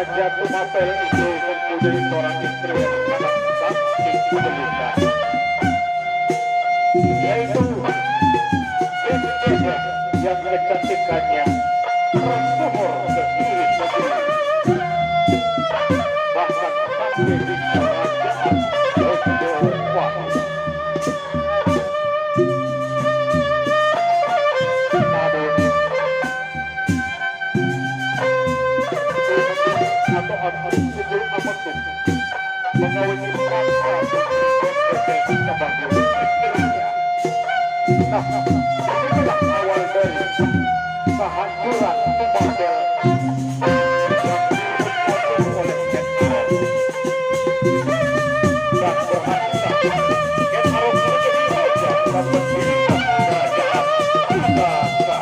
Raja Tumapel itu mempunyai seorang istri yang sangat cantik jelita, yaitu Desi yang kecantikannya tersohor ke seluruh negeri, bahkan sampai di kerajaan Yogyakarta. Mengawini paksa sebagai istrinya. Nah, inilah awal dari kehancuran Tumapel yang dilakukan oleh Ken Arok, dan berhasil Ken Arok menjadi raja dan mendirikan kerajaan Sunda.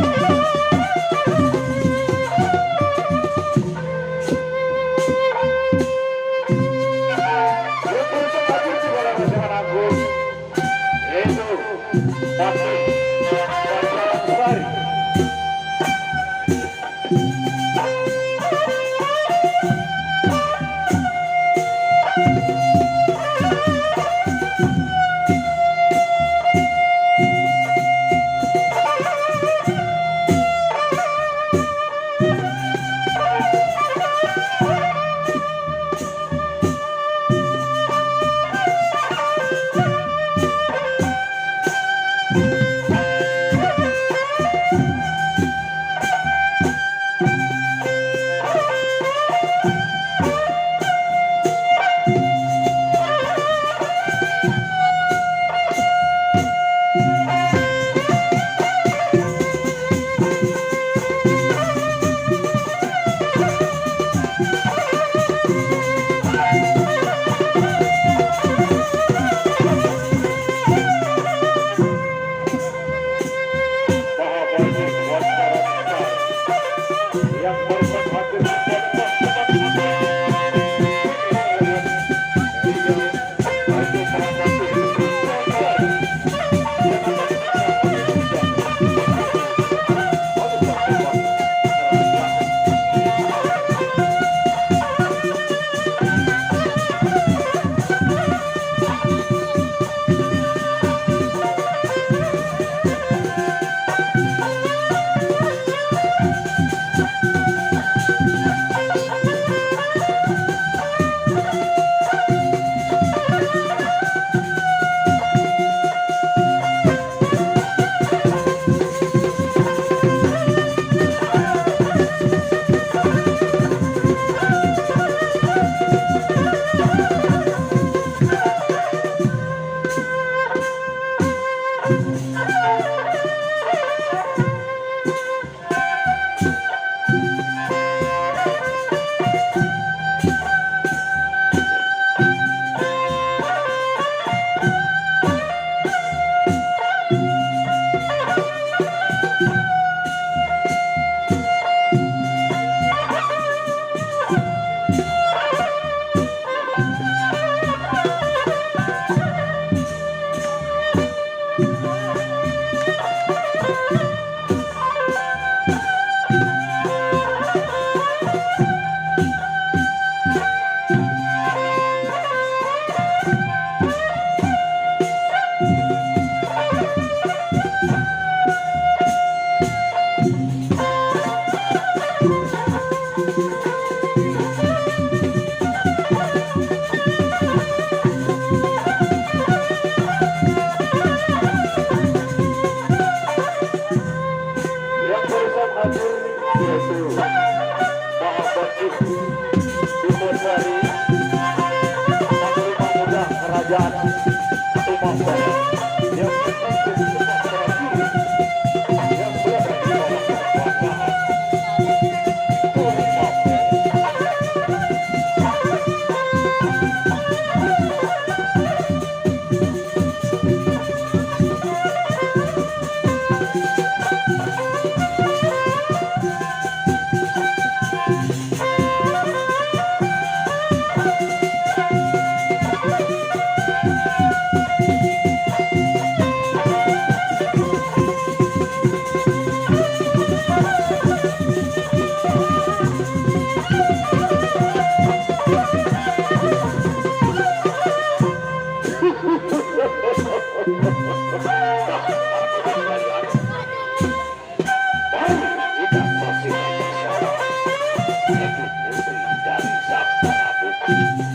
dari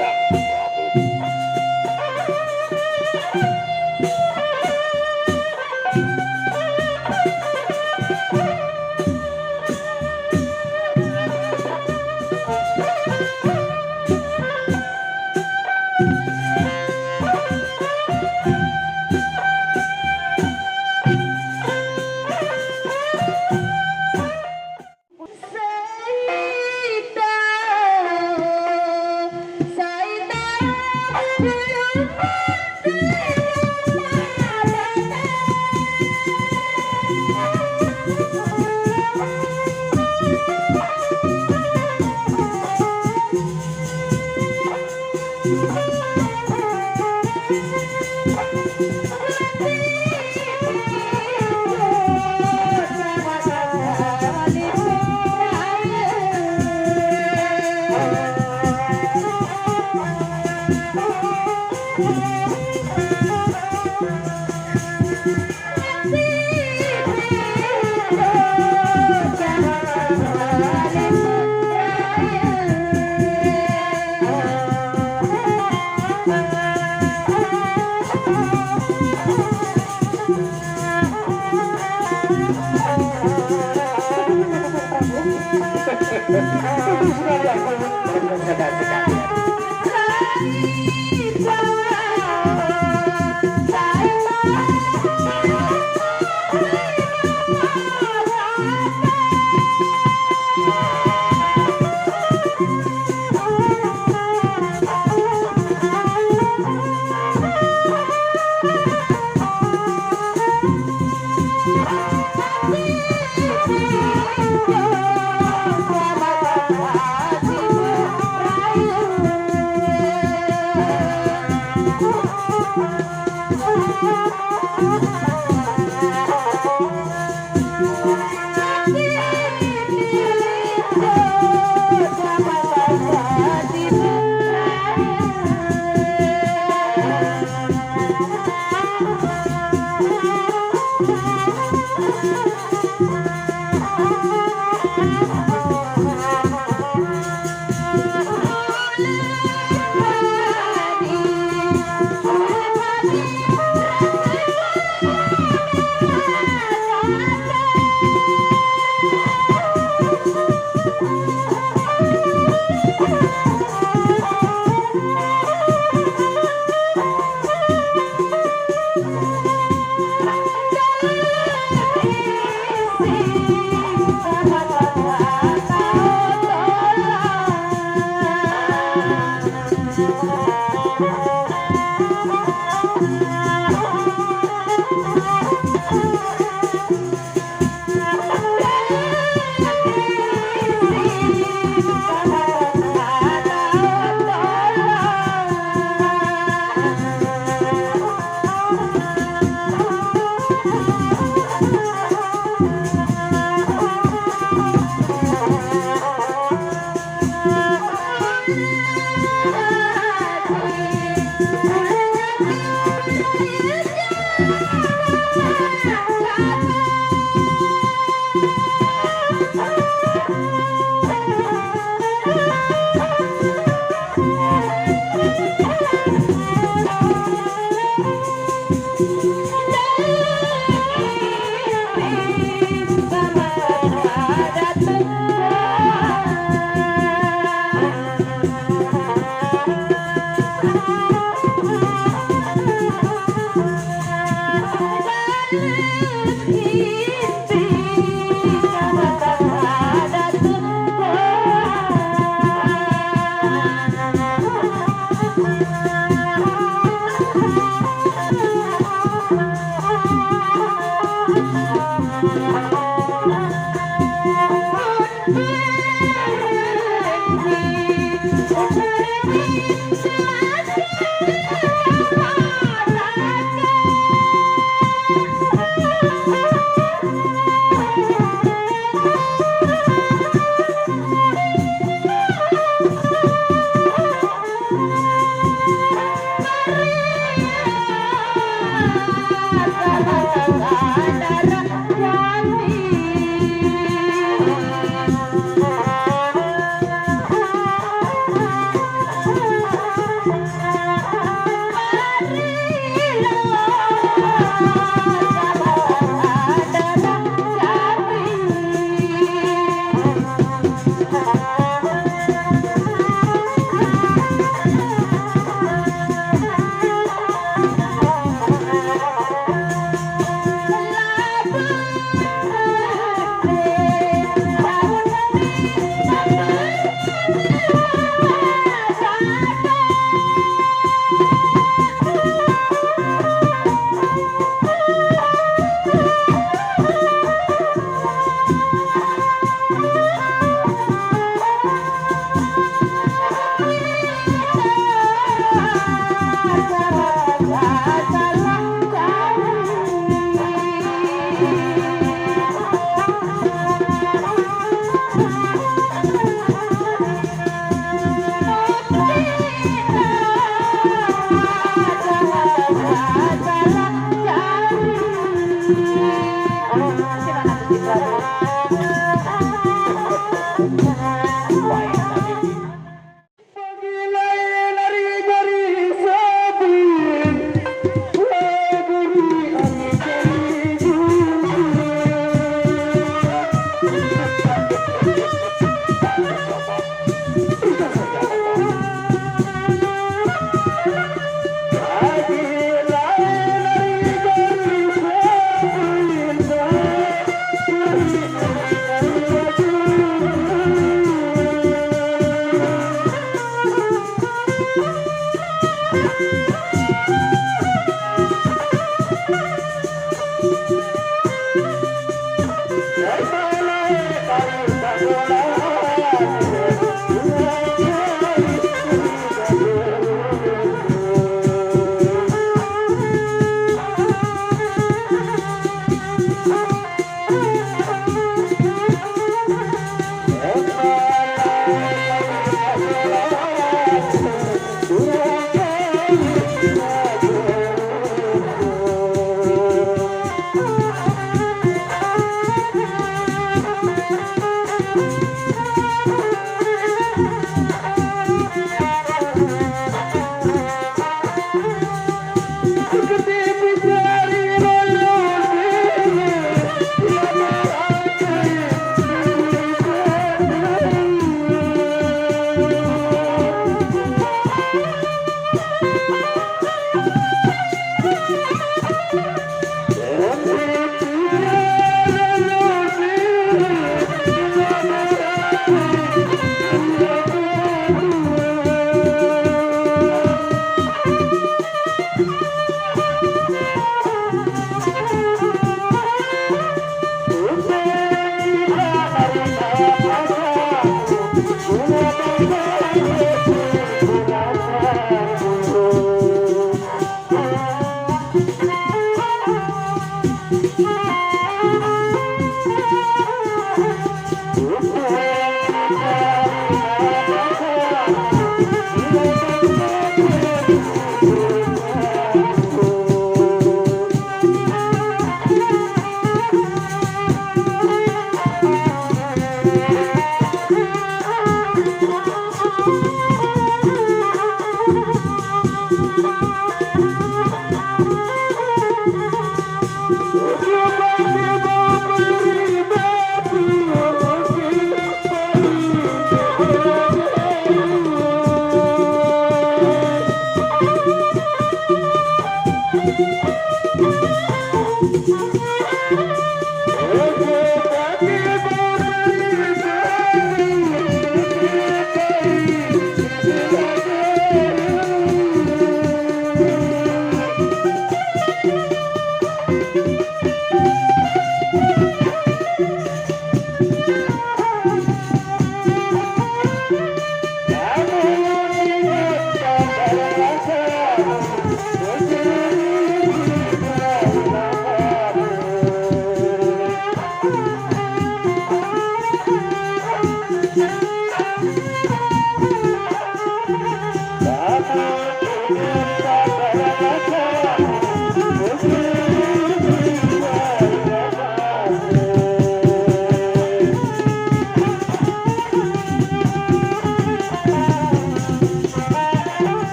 Sang Prabu. Gimana Gusti Prabu?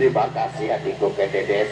Terima kasih adikku Kededes.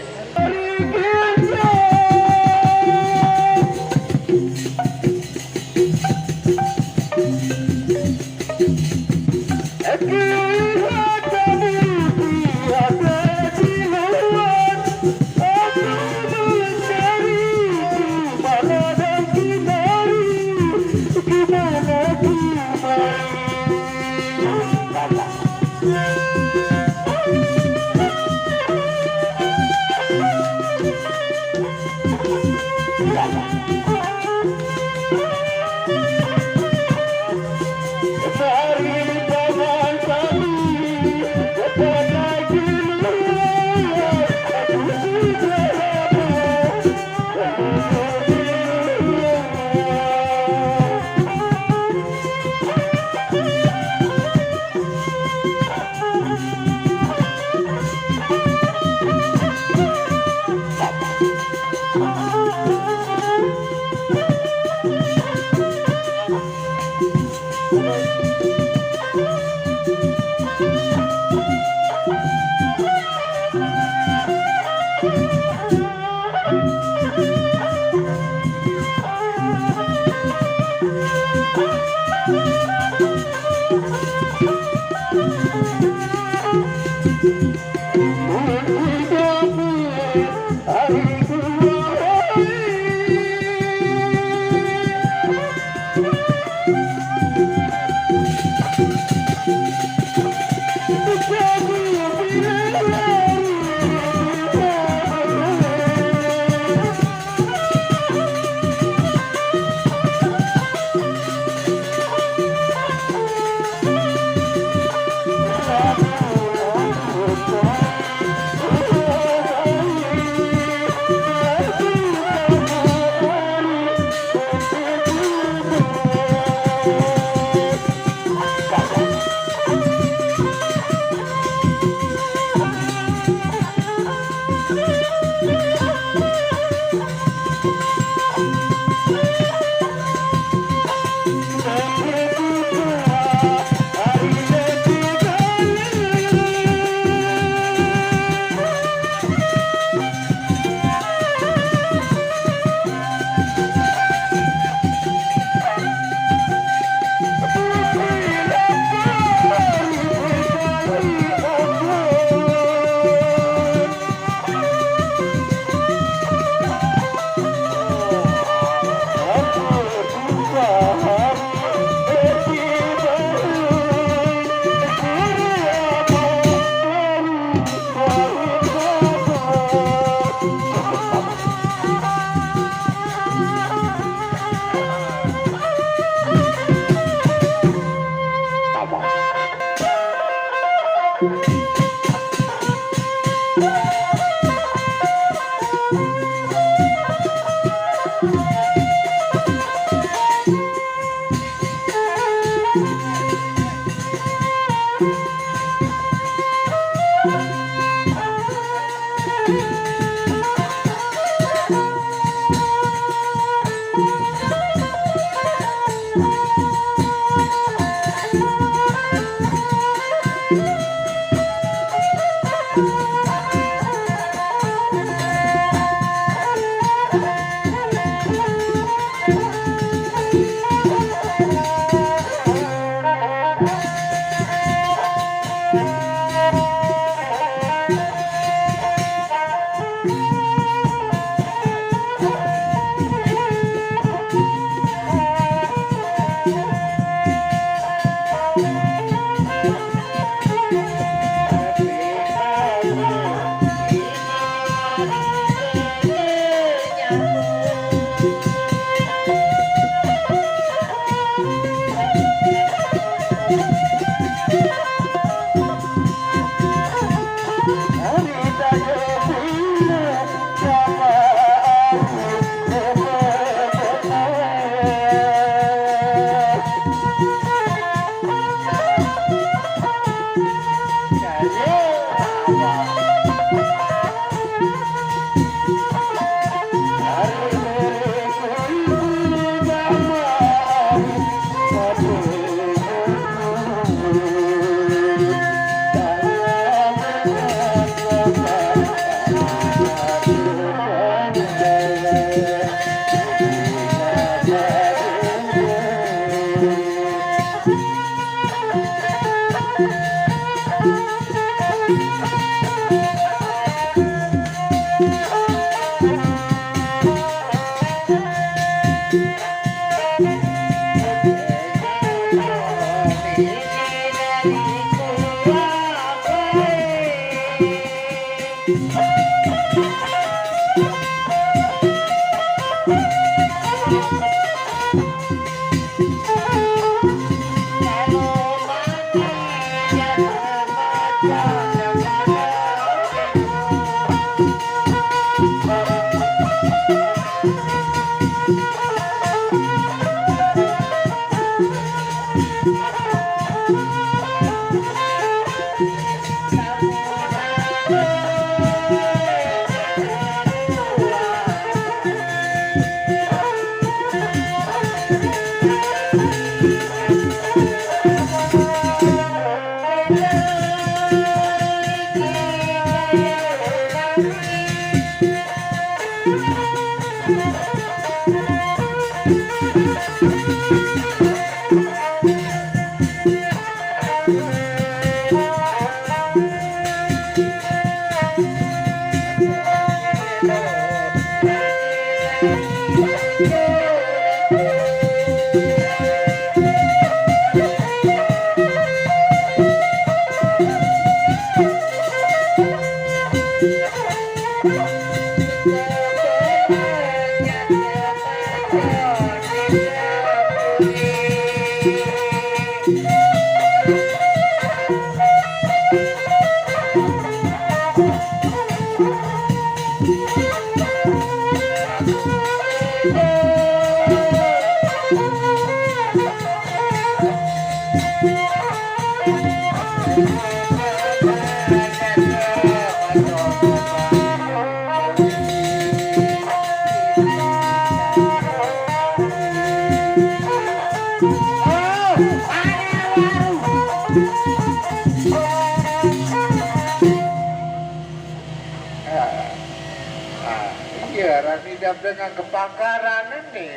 Tidak dengan kebakaran ini.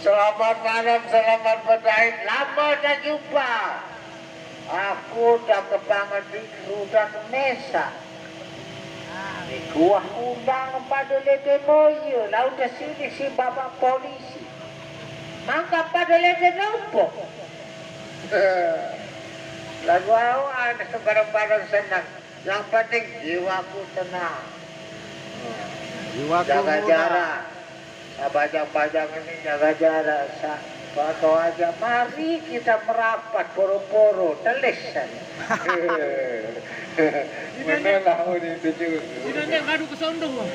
Selamat malam, selamat berdain. Lama dah jumpa. Aku dah kebangun di Rudak Mesa. Gua undang pada lede moyo. Lalu dah sini si bapak polisi. Maka pada lede numpuk. Lalu aku ada sebarang-barang senang. Yang penting jiwaku tenang. Jaga jarak. Bajang-bajang ini jaga jarak. Atau aja mari kita merapat poro-poro telis saja. Menelah ini tujuh. Tidak ngadu ke Sondong loh.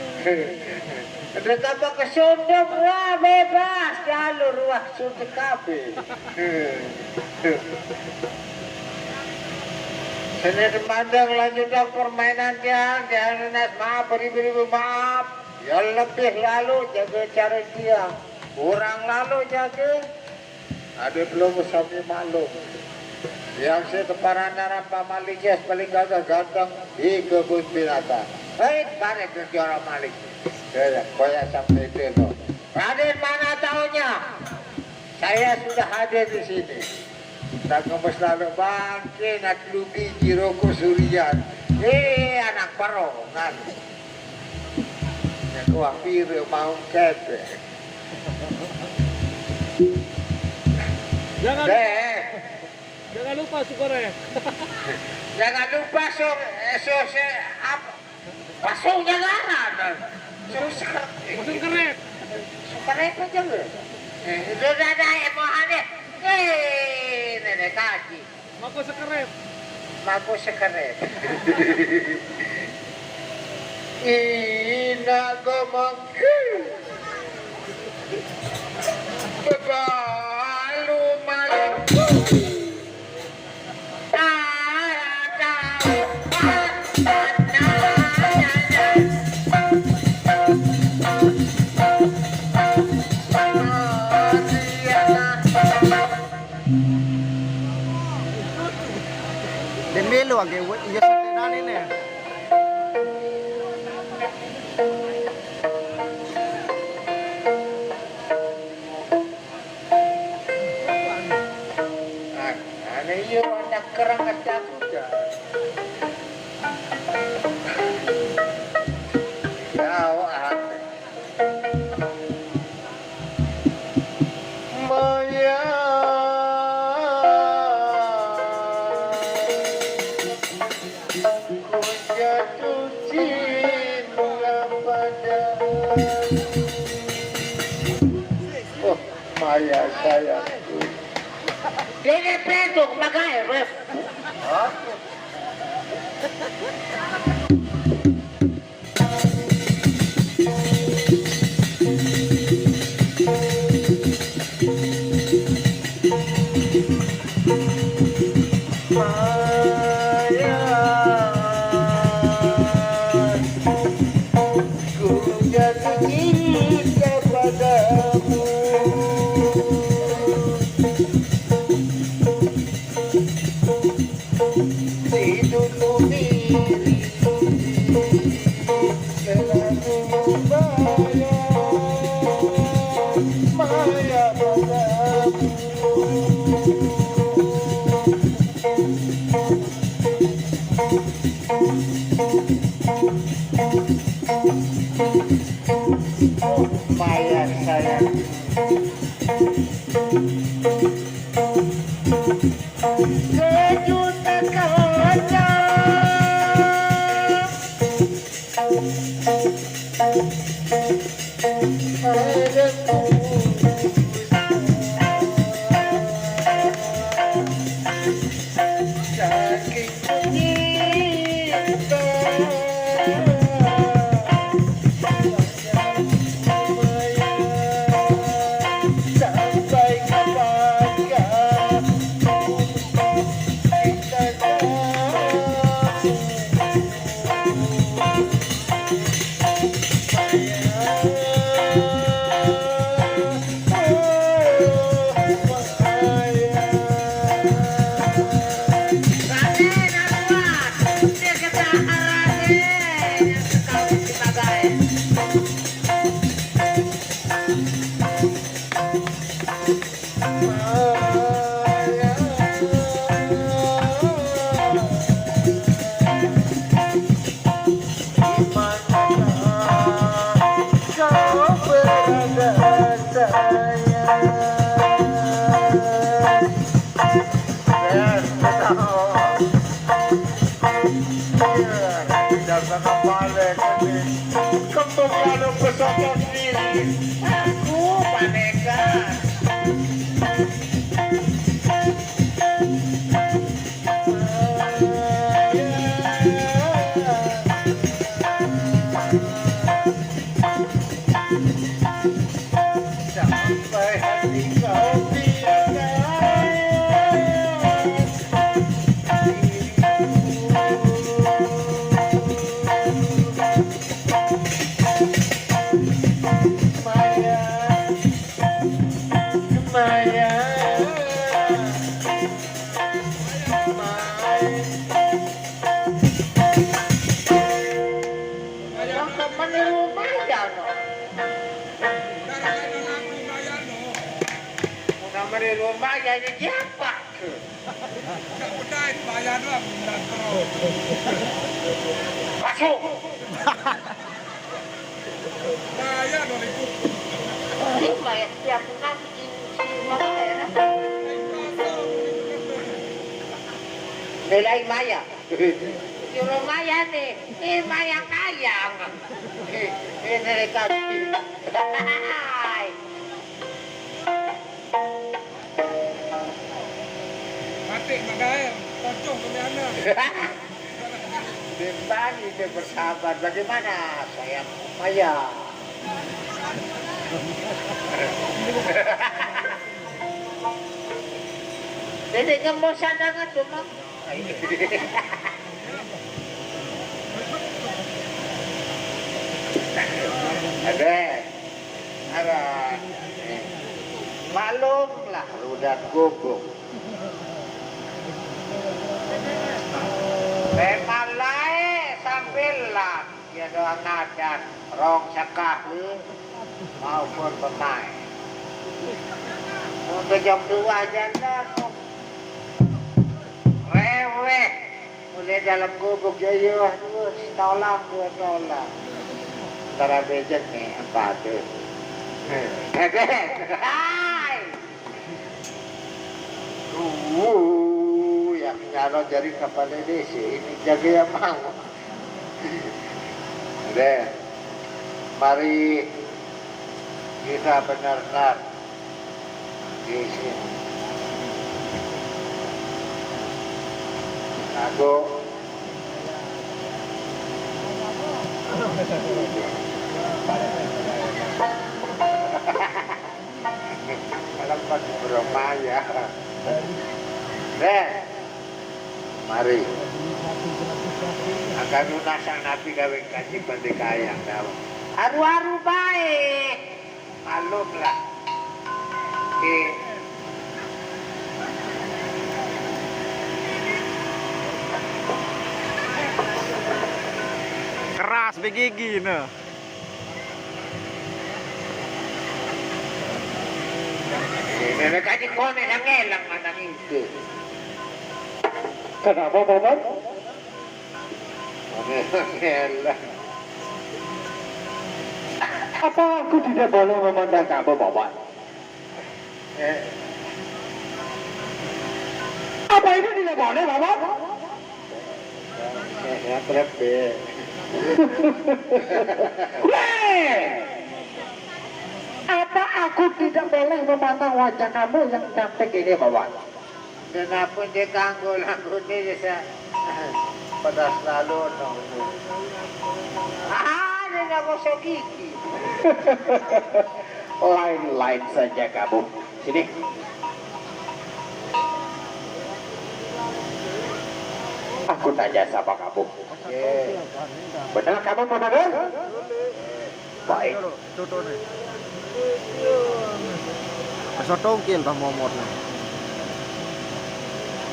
Kenapa ke Sondong? Wah bebas jalur wah suntik kabel. Seni pandang lanjutkan permainan jangan maaf beri-beri maaf. Yang lebih lalu jaga cara dia, kurang lalu jaga. Ada belum sampai maklum. Yang seteparan darah pamalikas paling gagah ganteng di kebun binatang. Baik, bareng berjuara Malik. Koyak sampai itu. Raden mana tahunya? Saya sudah hadir di sini. Tak kemas lalu bangke nak lubi jiroko surian. Anak barongan. Aku hampir mau kepe. Jangan lupa sukorek. Jangan lupa pasung jangan. Masuk kerep. Sukarep aja lu. Itu ada emohannya. Nenek kaji. Mako sekerep. Mako sekarep. Ina gomong. Bebalu malam. Đến mê luộc cái quýt nhất ra đến nè. Ano yun, nagkarangat ako dyan. Yaw, ate. Maya. Ku jatuh cinta padamu. Oh, Maya sayangku. Dede Pedro, magay, ref. Oke. Maya, ku jatuh cinta padamu. Hidupku diri selalu Maya padamu. Oh, Maya sayang. Sejuta kaca saking cinta Maya, sampai kapankah kita Kembang lalu pesokong diri. Aku panekan. Sampai hati kau lumayan siapa? Enggak udah bayar lah bulan terus. Masuk. Bayar 2.000. Ini bayar tiap bulan magay, Nilai Maya. Yung Maya nih, ini Maya kayang. Nilai kaki. Mati magayar. Pocong kami anak. Bimbang itu bersahabat. Bagaimana sayang Maya? Jadi kamu sandangan tuh mang. Ada malum lah rudat gubuk Remalai sambilan ya doang nadan rong sekali maupun pemain untuk jam 2 janda rewek mulai dalam gubuk jayuh tolak 2 tolak tara bejek nih apa tuh hai yang nyalo jari kapal desi ini jaga yang mau deh mari kita benar-benar di sini aku malam pagi beromaya deh mari akan lunasan nabi gawe kaji pendekayang dalam aru-aru baik malum lah Keras begigi nah. ini kaji kone yang ngelang matang itu Kenapa, Bapak? ngelang Apa aku tidak boleh memandang kamu, Bapak? Apa itu tidak boleh, Bapak? ya trepe Apa aku tidak boleh memandang wajah kamu yang cantik ini, Bapak? kenapa dia ganggu lagu ini bisa pada selalu dia nggak gosok gigi Lain-lain saja kamu. Sini. Aku tanya sama kamu. Benar kamu benar? Baik. Masa tongkil bah momot nih.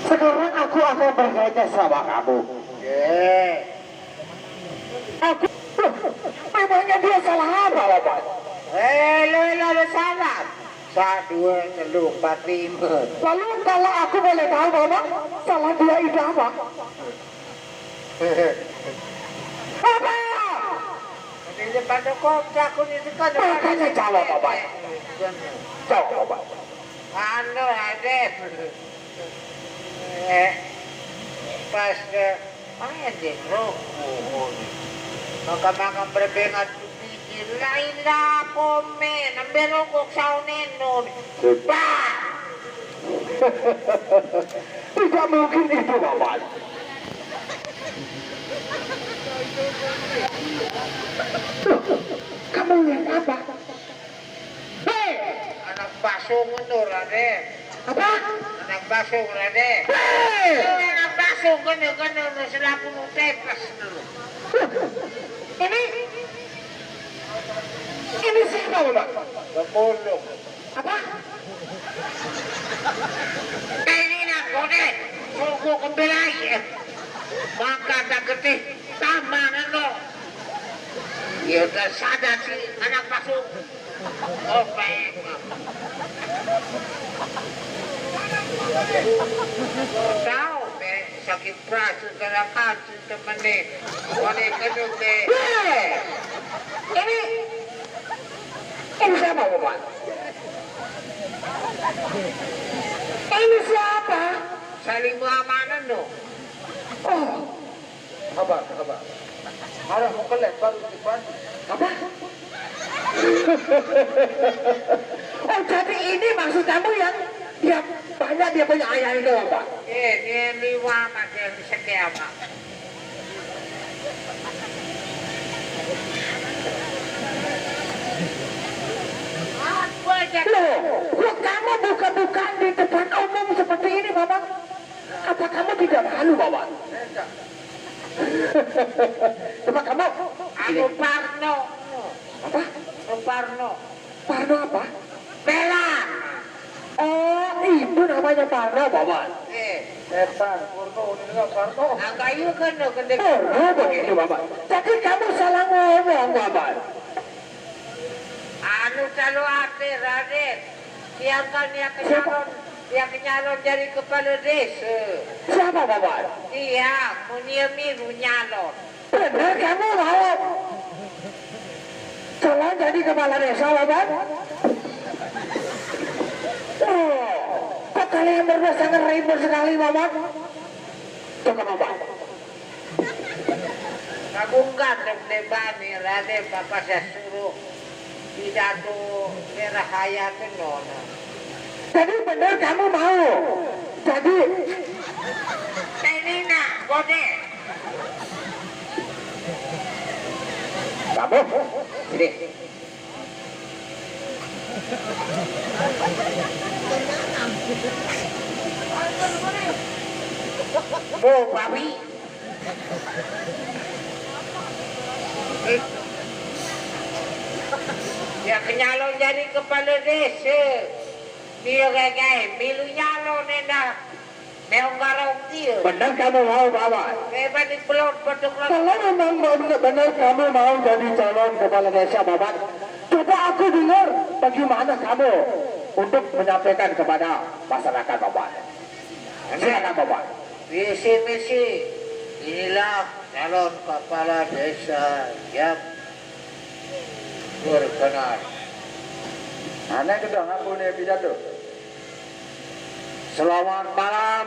Sekarang aku akan bertanya sama kamu. Aku memangnya dia salah apa, Bapak? lo salah 1, 2, 3, 4, 5 Lalu kalau aku boleh tahu, Bapak, salah dia itu apa? Apa? di depan kontrak aku di depan Makanya jawab, Bapak. Jawab, Bapak. anu ada pas main di rokok maka berbengat biji lain lah komen ambil rokok saunin nun Tidak mungkin itu, Bapak. Kamu lihat apa? Hei! anak bakso mundur ada Apa? anak bakso ada Hei! anak bakso kena selaku tepas dulu Ini siapa, Bapak? kepulung Apa? ini nak kode suku kembali maka tak ketih sama lo ya udah sadar sih anak bakso oh baik tahu be sakit perasa gerakan teman ni boleh kena be Ini siapa, Bapak? Ini siapa? saling amanah no Oh, apa harap muka lebar di depan apa? Oh, jadi ini maksud kamu yang dia banyak dia punya ayah itu, Bapak? ini liwa macam sekian Loh, kamu buka-bukaan di depan umum seperti ini, Bapak? Apa kamu tidak malu, Bapak? Coba kamu. Anu Parno. Apa? Parno. Parno apa? Bela. Oh, itu namanya Parno, Bapak. Setan, Purno, ini enggak Parno. Angka ieu kena gede. Oh, begitu, Bapak. Jadi kamu salah ngomong, Bapak. Anu calo ate Raden. Siapkan yang nyalon jadi kepala desa. Siapa, Bapak? Iya, Muniamiru nyalon. Benar kamu mau calon jadi kepala desa, Bapak? Oh, kok kalian berdua sangat ribut sekali, Bapak? Coba, Bapak. Kabungkan debani Raden Bapak saya suruh pidato merah hayat nona. Jadi benar kamu mau? Jadi Tenina, gode. kamu sini. Oh, babi. Ya kenyalon jadi kepala desa. Dia gagai, milu nyalon enak. Meong garong dia. Benar kamu mau, Bapak? Hebat di pelot betul. Kalau memang benar kamu mau jadi calon kepala desa, Bapak, coba aku dengar bagaimana kamu untuk menyampaikan kepada masyarakat, Bapak. Silakan, Bapak. Misi-misi. Inilah calon kepala desa yang berkenan. Aneh kedong aku nih pidato. Selamat malam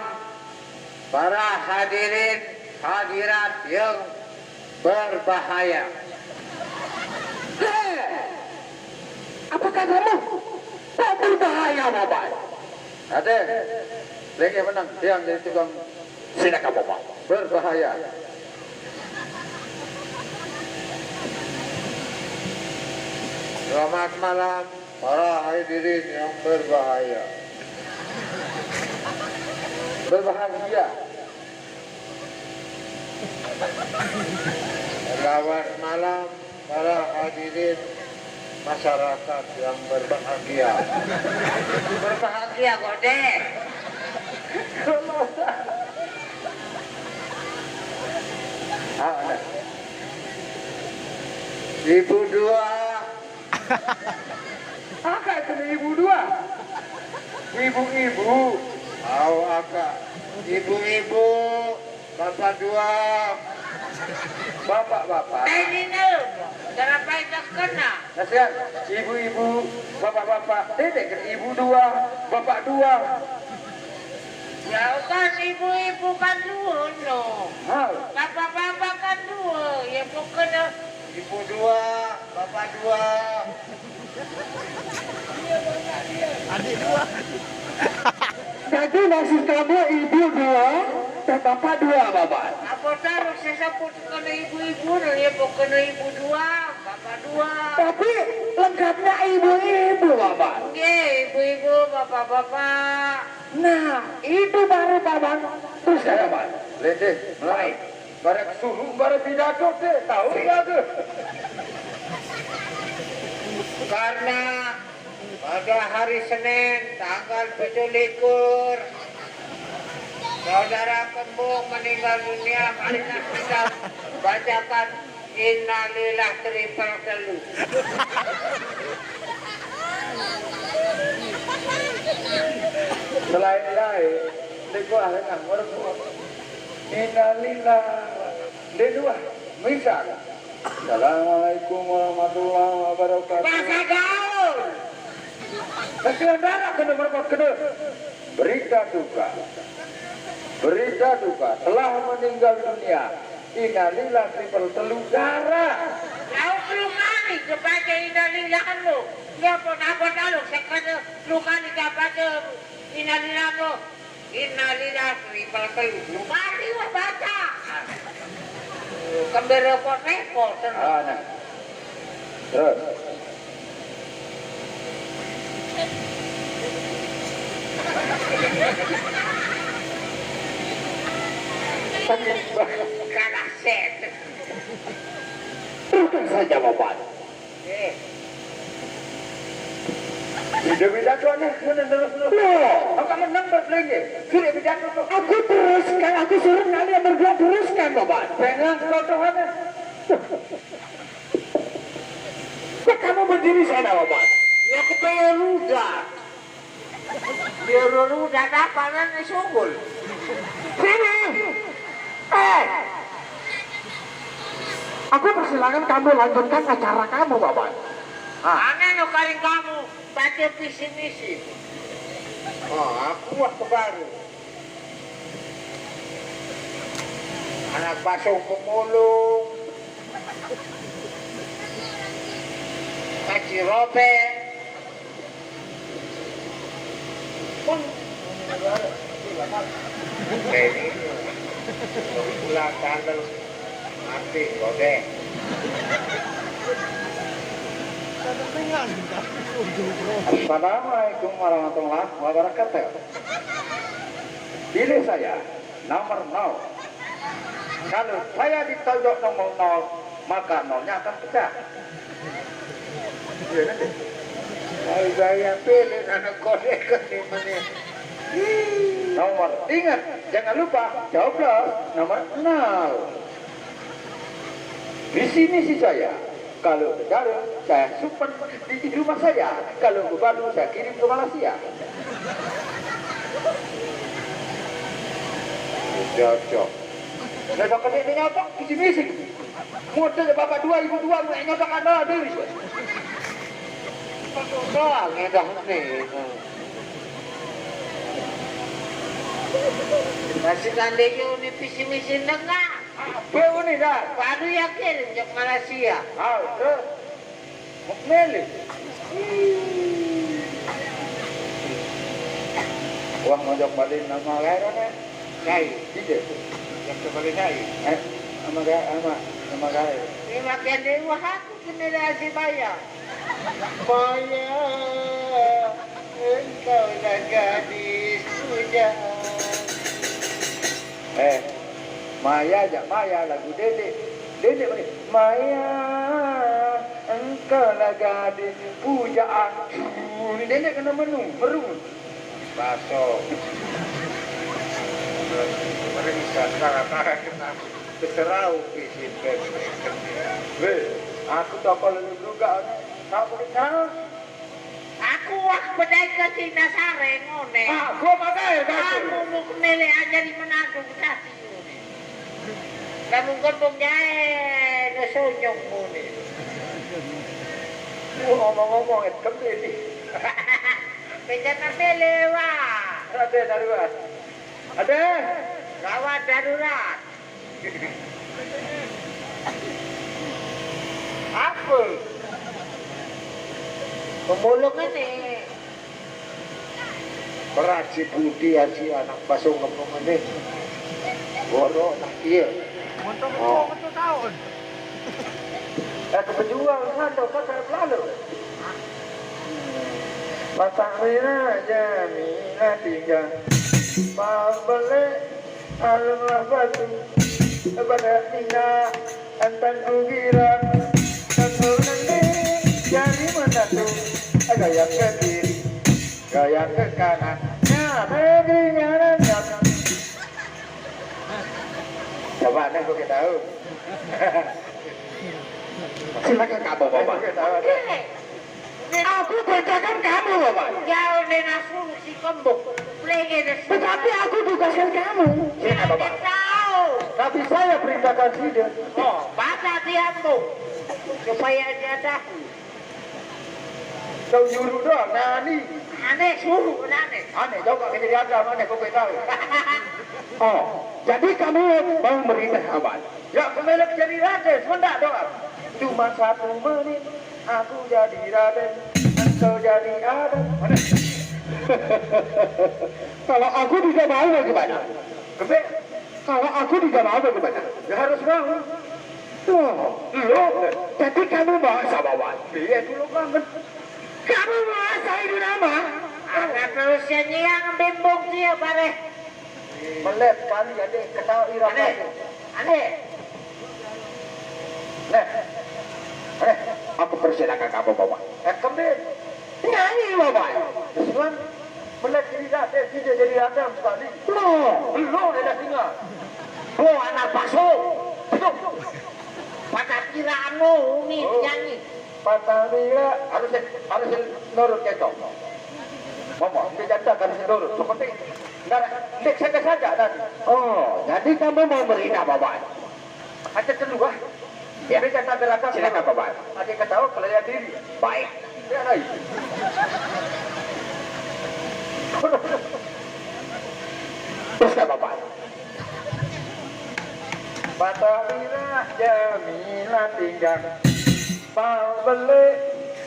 para hadirin hadirat yang berbahaya. Apakah kamu tak berbahaya, Bapak? Ade, lagi menang tiang jadi tukang Silakan, Bapak. berbahaya. Selamat malam para hadirin yang berbahaya. Berbahagia. Selamat malam para hadirin masyarakat yang berbahagia. Berbahagia gode. Ibu dua, Akak itu ibu dua. ibu-ibu, mau akak, ibu-ibu, bapak dua, bapak-bapak. Ini nih, cara baik kena. Nasihat, ibu-ibu, bapak-bapak, dedek ibu dua, bapak dua. Ya kan ibu-ibu kan dua no. Hal, Bapak-bapak kan dua. Ya bukan ibu dua, bapak dua. Jadi maksud kamu ibu dua dan bapak dua, Bapak? apa taruh saya sebut kena ibu-ibu no. Ya bukan ibu dua, bapak dua. Tapi lengkapnya ibu-ibu, Bapak. Oke, ibu-ibu, bapak-bapak. Nah, itu baru, Bapak. Terus ya, Bapak. Lede, mulai. Barek suruh, barek pidato deh, tahu ya tuh. Karena pada hari Senin tanggal 17 saudara kembung meninggal dunia, marilah kita bacakan innalillah triple telu. Selain lain, liku ahli anggur semua. Innalillah, dua, misal. Assalamualaikum warahmatullahi wabarakatuh. Bahasa gaul. Kasihan darah kena berbuat kena. Berita duka. Berita duka telah meninggal dunia. Innalillah triple telu darah. Lalu perlu kali kepada innalillah lu. Ya pun apa lalu sekarang lu kali kepada innalillah lu. Innalillah triple telu. Lu kali wah baca. Kembali repot-repot. Nah. Terus. Kalah set. Teruskan saja Bapak. Sudah pidato nih, terus. Aku menang berlagi. Sudah pidato. Aku teruskan, aku suruh kalian berdua teruskan Bapak. Jangan kotorannya. Kok kamu berdiri sana Bapak? Ya kepengen rudat. Dia rudat apa nanti sungguh. Sini. Aku persilakan kamu lanjutkan acara kamu Bapak. Aneh no karing kamu baca visi misi. Oh, aku buat baru. Anak pasung pemulung. Kaci robek. Pun. Ini. Pulang kandel. Mati, robek. Assalamualaikum warahmatullahi wabarakatuh. Pilih saya nomor 0. Kalau saya ditonjok nomor 0, maka 0-nya akan pecah. Saya pilih anak kodek ke sini. Nomor, ingat, jangan lupa coblos nomor 0. Visi misi saya, kalau jarum saya simpan di rumah saya, kalau baru saya kirim ke Malaysia. Cocok. Nyodok ke sini nyodok, visi misi. Model bapak 2, ibu 2, mulai nyodok anda diri. Doang edah nih. Masih kandeknya ini visi misi nengah. Beu ni dah. Baru yakin ke Malaysia. Terus. Mukmeli. Uang mojok balik nama lain kan? Kai, Tidak. yang kembali kai. Nama kaya. Ini makin dewa aku generasi bayar. Maya, engkau dah gadis pujaan. Maya lagu Dede mana? Maya, engkau lah gadis pujaan. Ini Dede kena merung. Baso. Mereka sekarang kena keserau visi Weh, aku tak kalau juga tak boleh tahu. Aku wak bedai ke Cina Sare ngone. Gua pakai Kamu mau nele aja di Manado kasih. Kamu gondong jahe nesonyong mune. Ngomong-ngomong itu kembali. Bencana tele wah. Ada darurat. Ada. Gawat darurat. Apa? Pemulung ini. Berat si Budi si anak pasung ngomong ini. Bodoh nak dia. Oh. Kepejuang kan kata lalu. Matahina jamina tiga. Pabale alamlah batu. Pada tina antan ugiran. Tentu nanti jadi menatu. Gaya ke kiri, gaya ke kanan. Negerinya nanya. Coba nih gue tahu. Silakan kamu Bapak. Aku kerjakan kamu Bapak. Jauh nenasu si kembuk. Plege nesu. Tetapi aku tugaskan kamu. Sini Bapak. Tahu. Tapi saya perintahkan tidak. Oh, baca diambu. Supaya dia tahu. Kau nyuruh doang, nani. Aneh suruh aneh. Aneh, coba jadi agama aneh, kau tahu. Oh, jadi kamu mau merintah abad. Ya, kemelek jadi raden, semendak doang. Cuma 1 menit, aku jadi raden, engkau jadi aden. Mana? Kalau aku tidak mau bagaimana? Kebe, kalau aku tidak mau bagaimana? Ya harus mau. Oh, jadi kamu mau sabawan? Iya dulu banget. Kamu menguasai nama? terusnya yang bimbung dia bare. Melep kali adik ketawa irama. Aneh. Aku persilakan kamu bawa. Kembali. Nyanyi bawa. Sesuatu melep jadi tidak jadi Adam sekali. Belum ada tinggal. Anak bakso. Pada kirano nih nyanyi. Patahnya harus nurut ketok. Ngomong, dia jatah harus nurut. Seperti Dek saja tadi. Oh, jadi kamu mau berhina bapak? Ada kedua. Ya. Dia jatah belakang. Silakan bapak. Adik ketawa pelaya diri. Baik. Ya lagi. Teruskan bapak. Patahnya jamilah tinggal. Mau beli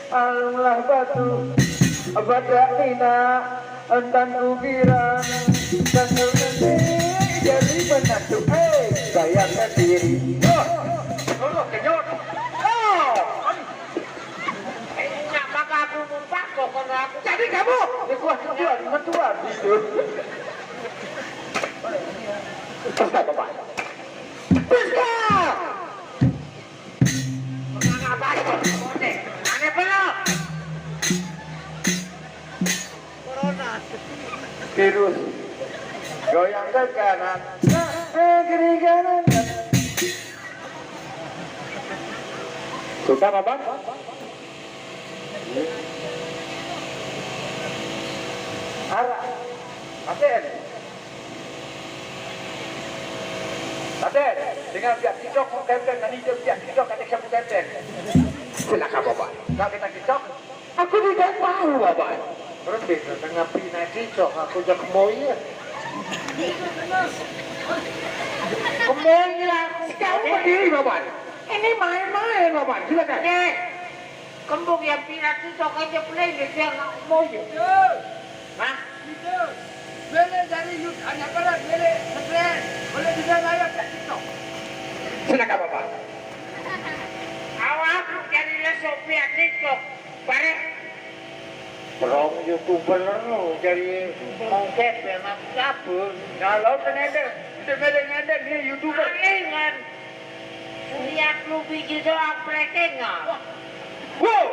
alunglah batu. Badakina dan ubiran dan nanti jadi penatu. Bayangkan diri. Kenyot. Nggak maka aku numpak kok kalau aku. Jadi kamu. Keluar. Terus bapak. Aneh belum. Virus goyang ke kanan, kiri kanan. Suka bapak? Arah, Aden, dengan pihak TikTok kapten, nanti dia pihak TikTok ada siapa kapten? Silakan bapak. Kalau kita TikTok, aku tidak tahu bapak. Terus bisa dengan pina TikTok, aku jadi kemoy. Kemoy sekarang berdiri bapak. Ini main-main bapak. Silakan. Kembung yang pindah itu aja play dia nggak mau ya. Hah? Boleh dari YouTube hanya pada boleh sekalian boleh juga layar kat TikTok. Silakan bapak. Awak jadi resopi TikTok. Bareng. Belum YouTuber lu jadi mongkep memang kabur. Kalau ternyata dia YouTuber. Palingan. Lihat lu biji doang mereka nggak? Wow.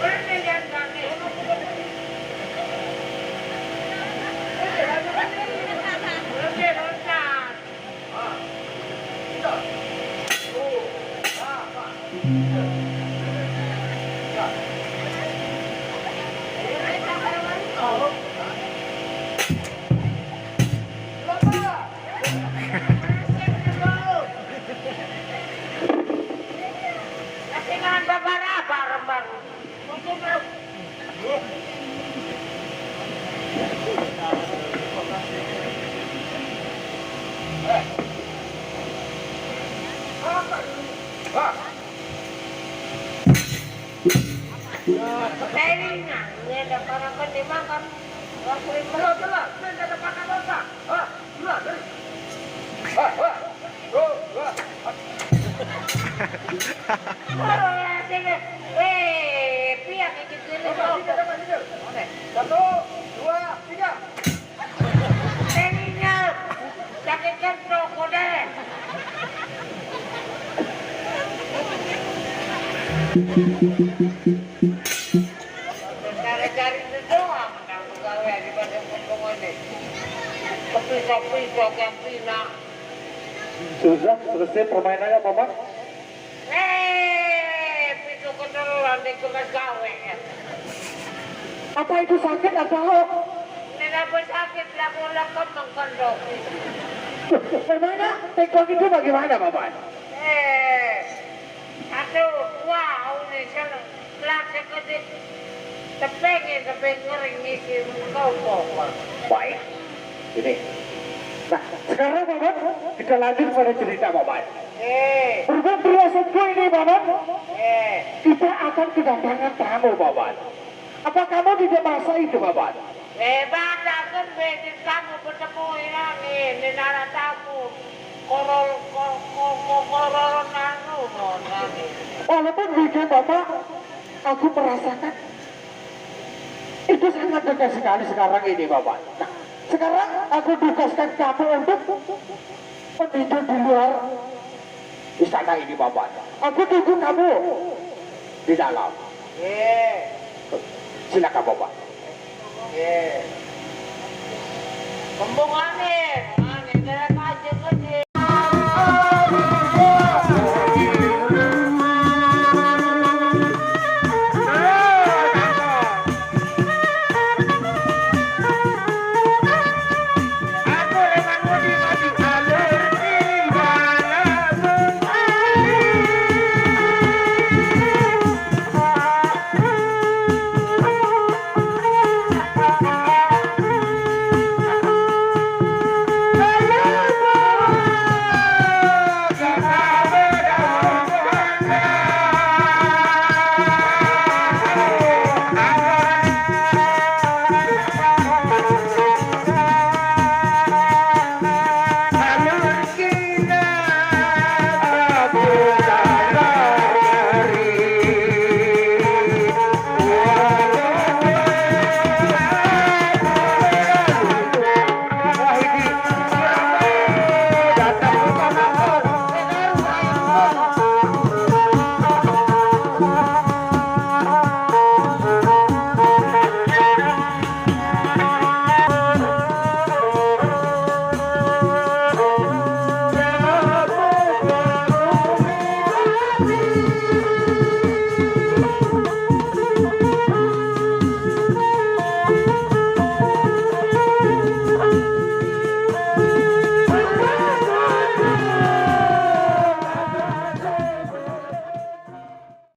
Berarti yang kami. Berarti loncat. Dengan beberapa rembang. Tadinya, ini ada para pendimakan. Lakuin belah, ini ada pakai dosa. Pihak yang kecil Satu, dua, tiga. tadinya sakit kentok kode. Cari-cari itu doang, kamu gawe daripada ngomong ini. Kepisah-pisah yang pindah. Sudah selesai permainannya bapak. Pisu keterulan di kelas gawe. Apa itu sakit atau? Ini apa sakit lah mulai kembang kendok. Bagaimana? Tekong itu bagaimana bapak? Aduh, wow, ini senang. Kelasnya kedip. Tepeng ngering ngisi kau bapak. Baik. Ini. Nah, sekarang bapak kita lanjut pada cerita bapak. Berhubung periasanku ini bapak, kita akan kedatangan tamu bapak. Apa kamu tidak merasa itu bapak? Bada kan bedin kamu bertemu ini nara tamu. Korol nanu nani. Walaupun weekend Bapak, aku merasakan itu sangat dekat sekali sekarang ini Bapak. Nah, sekarang aku tugaskan kamu untuk meninjau di luar istana ini Bapak. Aku tunggu kamu di dalam. Silakan Bapak. Kembung angin dari kajian gede.